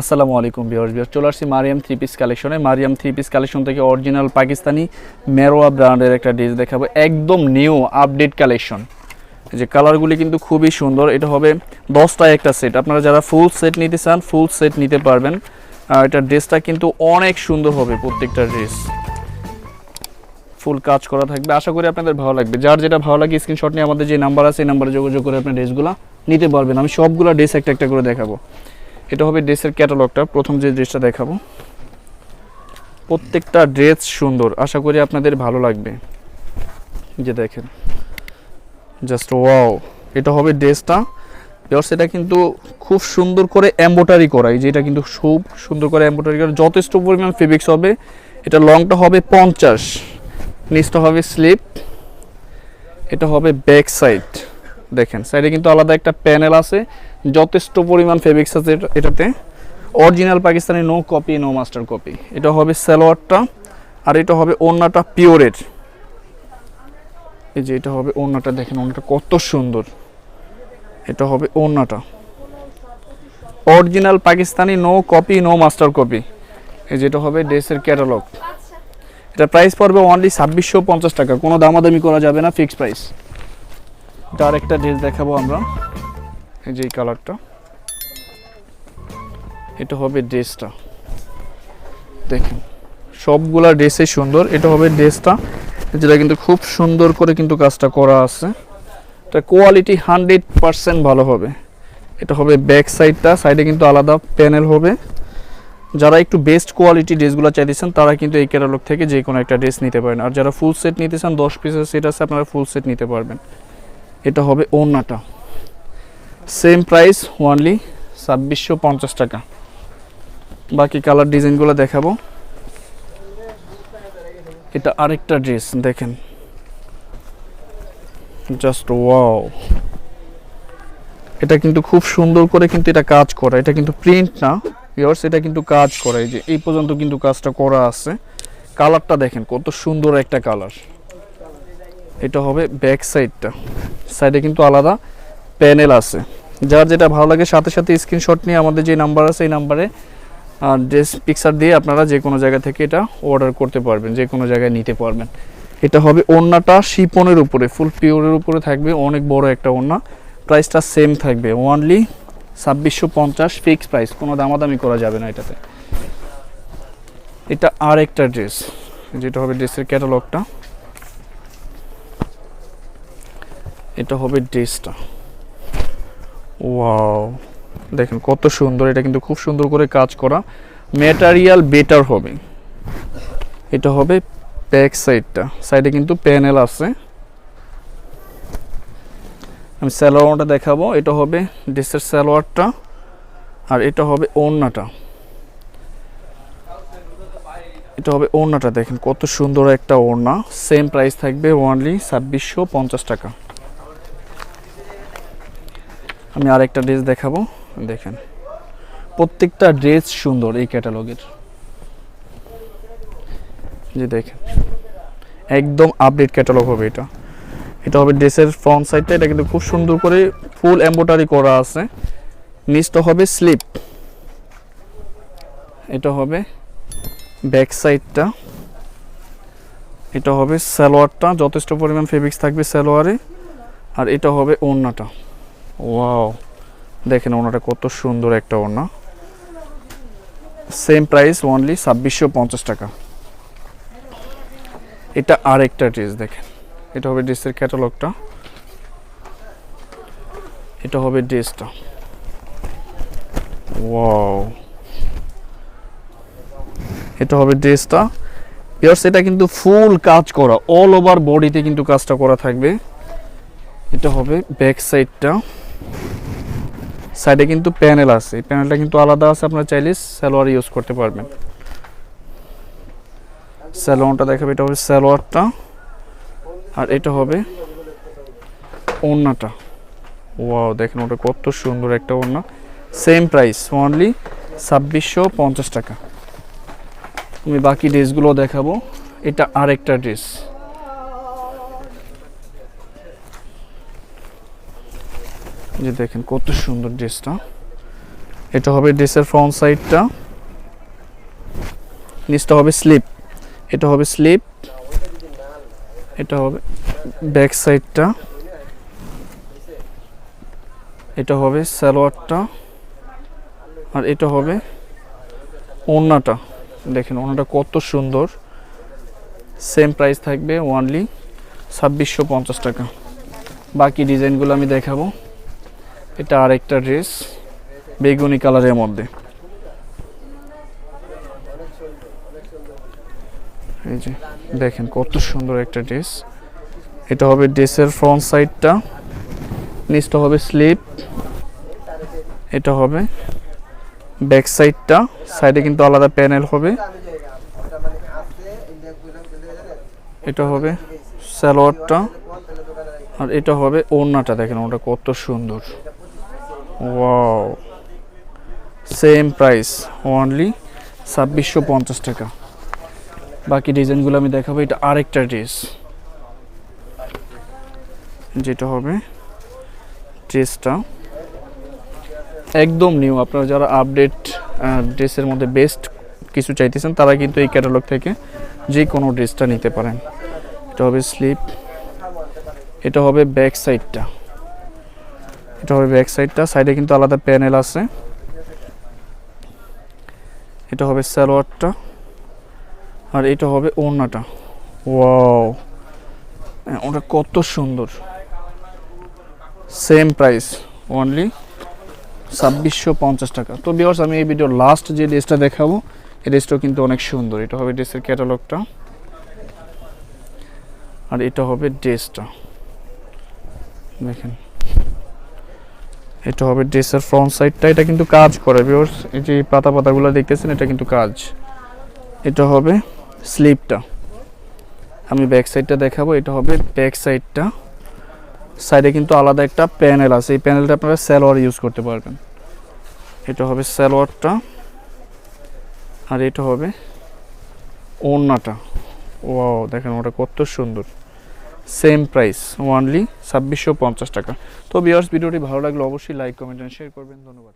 আসসালামু আলাইকুম ভিউয়ার্স চলে আসছি মারিয়াম থ্রি পিস কালেকশনে। মারিয়াম থ্রি পিস কালেকশন থেকে অরিজিনাল পাকিস্তানি মেরোয়া ব্র্যান্ডের একটা ড্রেস দেখাবো, একদম নিউ আপডেট কালেকশন। যে কালারগুলি কিন্তু খুবই সুন্দর। এটা হবে 10টায় একটা সেট। আপনারা যারা ফুল সেট নিতে চান ফুল সেট নিতে পারবেন। এটা ড্রেসটা কিন্তু অনেক সুন্দর হবে, প্রত্যেকটা ড্রেস ফুল কাজ করা থাকবে। আশা করি আপনাদের ভালো লাগবে। যার যেটা ভালো লাগে স্ক্রিনশট নিয়ে আমাদের যে নাম্বার আছে এই নাম্বারে যোগাযোগ করে আপনি ড্রেসগুলো নিতে পারবেন। আমি সবগুলো ড্রেস একটা একটা করে দেখাবো। এটা হবে ড্রেসের ক্যাটালগটা। প্রথম যে ড্রেসটা দেখাবো, প্রত্যেকটা ড্রেস সুন্দর, আশা করি আপনাদের ভালো লাগবে। যে দেখেন জাস্ট ওয়াও, এটা হবে ড্রেসটা। এটা কিন্তু খুব সুন্দর করে এমব্রয়ডারি করা, এই যে এটা কিন্তু খুব সুন্দর করে এমব্রয়ডারি করা, যথেষ্ট পরিমাণ ফেব্রিক্স হবে। এটা লংটা হবে 50, নিচটা হবে স্লিপ। এটা হবে ব্যাক সাইড, দেখেন সাইডে কিন্তু আলাদা একটা প্যানেল আছে, যথেষ্ট পরিমাণ ফেব্রিক্স আছে এটাতে। অরিজিনাল পাকিস্তানি, no copy no master copy. এটা হবে সালোয়ারটা, আর এটা হবে ওড়নাটা পিওরের। এই যে এটা হবে ওড়নাটা, দেখেন ওড়নাটা কত সুন্দর। এটা হবে ওড়নাটা অরিজিনাল পাকিস্তানি, no copy no master copy. এই যেটা হবে ড্রেসের ক্যাটালগ। এটা প্রাইস পড়বে অনলি 2650 টাকা, কোনো দামাদামি করা যাবে না, ফিক্সড প্রাইস। তার একটা ড্রেস দেখাবো আমরা, এই যে এই কালারটা। এটা হবে ড্রেসটা, দেখেন সবগুলা ড্রেসে সুন্দর। এটা হবে ড্রেসটা, যেটা কিন্তু খুব সুন্দর করে কিন্তু কাজটা করা আছে। এটা কোয়ালিটি 100% ভালো হবে। এটা হবে ব্যাক সাইডটা, সাইডে কিন্তু আলাদা প্যানেল হবে। যারা একটু বেস্ট কোয়ালিটি ড্রেসগুলো চাইতেছেন তারা কিন্তু এই ক্যাটালগ থেকে যে কোনো একটা ড্রেস নিতে পারেন। আর যারা ফুল সেট নিতে চান 10 পিসের সেট আছে, আপনারা ফুল সেট নিতে পারবেন। এটা হবে ওড়নাটা, সেম প্রাইস অনলি 2650 টাকা। বাকি কালার ডিজাইনগুলো দেখাবো। এটা আরেকটা ড্রেস, দেখেন জাস্ট ওয়াও, এটা কিন্তু খুব সুন্দর করে কিন্তু এটা কাজ করা। এটা কিন্তু প্রিন্ট না ভিউয়ার্স, এটা কিন্তু কাজ করা। এই যে এই পর্যন্ত কিন্তু কাজটা করা আছে। কালারটা দেখেন কত সুন্দর একটা কালার। এটা হবে ব্যাক সাইডটা, সাইডে কিন্তু আলাদা প্যানেল আছে। যার যেটা ভালো লাগে সাথে সাথে স্ক্রিনশট নিয়ে আমাদের যে নাম্বার আছে এই নাম্বারে ড্রেস পিকচার দিয়ে আপনারা যে কোনো জায়গা থেকে এটা অর্ডার করতে পারবেন, যে কোনো জায়গায় নিতে পারবেন। এটা হবে ওড়নাটা শিপনের উপরে, ফুল পিওরের উপরে থাকবে, অনেক বড় একটা ওড়না। প্রাইসটা সেম থাকবে অনলি 2650, ফিক্স প্রাইস, কোনো দামাদামি করা যাবে না এটাতে। এটা আর একটা ড্রেস, যেটা হবে ড্রেসের ক্যাটালগটা। এটা হবে ড্রেসটা, ওয়াও দেখেন কত সুন্দর। এটা কিন্তু খুব সুন্দর করে কাজ করা, ম্যাটেরিয়াল বেটার হবে। এটা হবে ব্যাক সাইডটা, সাইডে কিন্তু প্যানেল আছে। আমি সালোয়ারটা দেখাবো। এটা হবে ড্রেসের সালোয়ারটা, আর এটা হবে ওড়নাটা। এটা হবে ওড়নাটা, দেখেন কত সুন্দর একটা ওড়না। সেম প্রাইস থাকবে অনলি 2650 টাকা। আমি আরেকটা ড্রেস দেখাবো, দেখেন প্রত্যেকটা ড্রেস সুন্দর এই ক্যাটালগের। যে দেখেন একদম আপডেট ক্যাটালগ হবে এটা। এটা হবে ড্রেসের ফ্রন্ট সাইডটা, এটা কিন্তু খুব সুন্দর করে ফুল এমব্রয়ডারি করা আছে। নিচটা হবে স্লিপ। এটা হবে ব্যাক সাইডটা। এটা হবে সালোয়ারটা, যথেষ্ট পরিমাণ ফেব্রিক্স থাকবে সালোয়ারে। আর এটা হবে ওড়নাটা, ওয়াও দেখেন ওড়নাটা কত সুন্দর একটা ওড়না। সেম প্রাইস অনলি 2650 টাকা। এটা আরেকটা ড্রেস, দেখেন এটা হবে ড্রেসের ক্যাটালগটা। এটা হবে ড্রেসটা, ওয়াও এটা হবে ড্রেসটা। ভিউয়ার্স এটা কিন্তু ফুল কাজ করা, অল ওভার বডিতে কিন্তু কাজটা করা থাকবে। এটা হবে ব্যাক সাইডটা, সাইডে কিন্তু প্যানেল আছে, এই প্যানেলটা কিন্তু আলাদা আছে, আপনারা চাইলে সালোয়ার ইউজ করতে পারবেন। সালোয়ারটা দেখাবে, এটা হবে সালোয়ারটা, আর এটা হবে ওড়নাটা। ওয়াও দেখেন ওটা কত সুন্দর একটা ওড়না। সেম প্রাইস অনলি 2650 টাকা। আমি বাকি ড্রেসগুলো দেখাবো। এটা আরেকটা ড্রেস, যে দেখেন কত সুন্দর ড্রেসটা। এটা হবে ড্রেসের ফ্রন্ট সাইডটা, নিচটা হবে স্লিপ, এটা হবে স্লিপ, এটা হবে ব্যাক সাইডটা, এটা হবে সালোয়ারটা, আর এটা হবে ওড়নাটা। দেখেন ওড়নাটা কত সুন্দর। সেম প্রাইস থাকবে ওনলি 2650 টাকা। বাকি ডিজাইনগুলো আমি দেখাবো। এটা আরেকটা ড্রেস বেগুনি কালারের মধ্যে, এই যে দেখেন কত সুন্দর একটা ড্রেস। এটা হবে ড্রেসের ফ্রন্ট সাইডটা, নিচটা হবে স্লিপ, এটা হবে ব্যাক সাইডটা, সাইডে কিন্তু আলাদা প্যানেল হবে, এটা হবে সালোয়ারটা, আর এটা হবে ওড়নাটা। দেখেন ওটা কত সুন্দর, ওয়াও। সেম প্রাইস অনলি 2650 টাকা। বাকি ডিজাইনগুলো আমি দেখাবো। এটা আরেকটা ড্রেস, যেটা হবে ড্রেসটা একদম নিউ। আপনারা যারা আপডেট ড্রেসের মধ্যে বেস্ট কিছু চাইতেছেন তারা কিন্তু এই ক্যাটালগ থেকে যে কোনো ড্রেসটা নিতে পারেন। এটা হবে স্লিপ, এটা হবে ব্যাক সাইডটা, এটা হবে ব্যাক সাইডটা, সাইডে কিন্তু আলাদা প্যানেল আছে, এটা হবে সালোয়ারটা, আর এটা হবে ওড়নাটা। ওয়াও, ওটা কত সুন্দর। সেম প্রাইস অনলি 2650 টাকা। তো ভিউয়ার্স, আমি এই ভিডিওর লাস্ট যে ড্রেসটা দেখাবো এই ড্রেসটাও কিন্তু অনেক সুন্দর। এটা হবে ড্রেসের ক্যাটালগটা, আর এটা হবে ড্রেসটা। দেখেন এটা হবে ড্রেসের ফ্রন্ট সাইডটা, এটা কিন্তু কাজ করে ভিউয়ার্স। এই যে পাতা পাতাগুলো দেখতেছেন এটা কিন্তু কাজ। এটা হবে স্লিপটা, আমি ব্যাক সাইডটা দেখাবো। এটা হবে ব্যাক সাইডটা, সাইডে কিন্তু আলাদা একটা প্যানেল আছে, এই প্যানেলটা আপনারা সালোয়ার ইউজ করতে পারবেন। এটা হবে সালোয়ারটা, আর এটা হবে ওড়নাটা। ওয়াও, দেখেন ওটা কত সুন্দর। সেম প্রাইস অনলি 2650 টাকা। তো ভিউয়ার্স, ভিডিওটি ভালো লাগলে অবশ্যই লাইক, কমেন্ট এন্ড শেয়ার করবেন। ধন্যবাদ।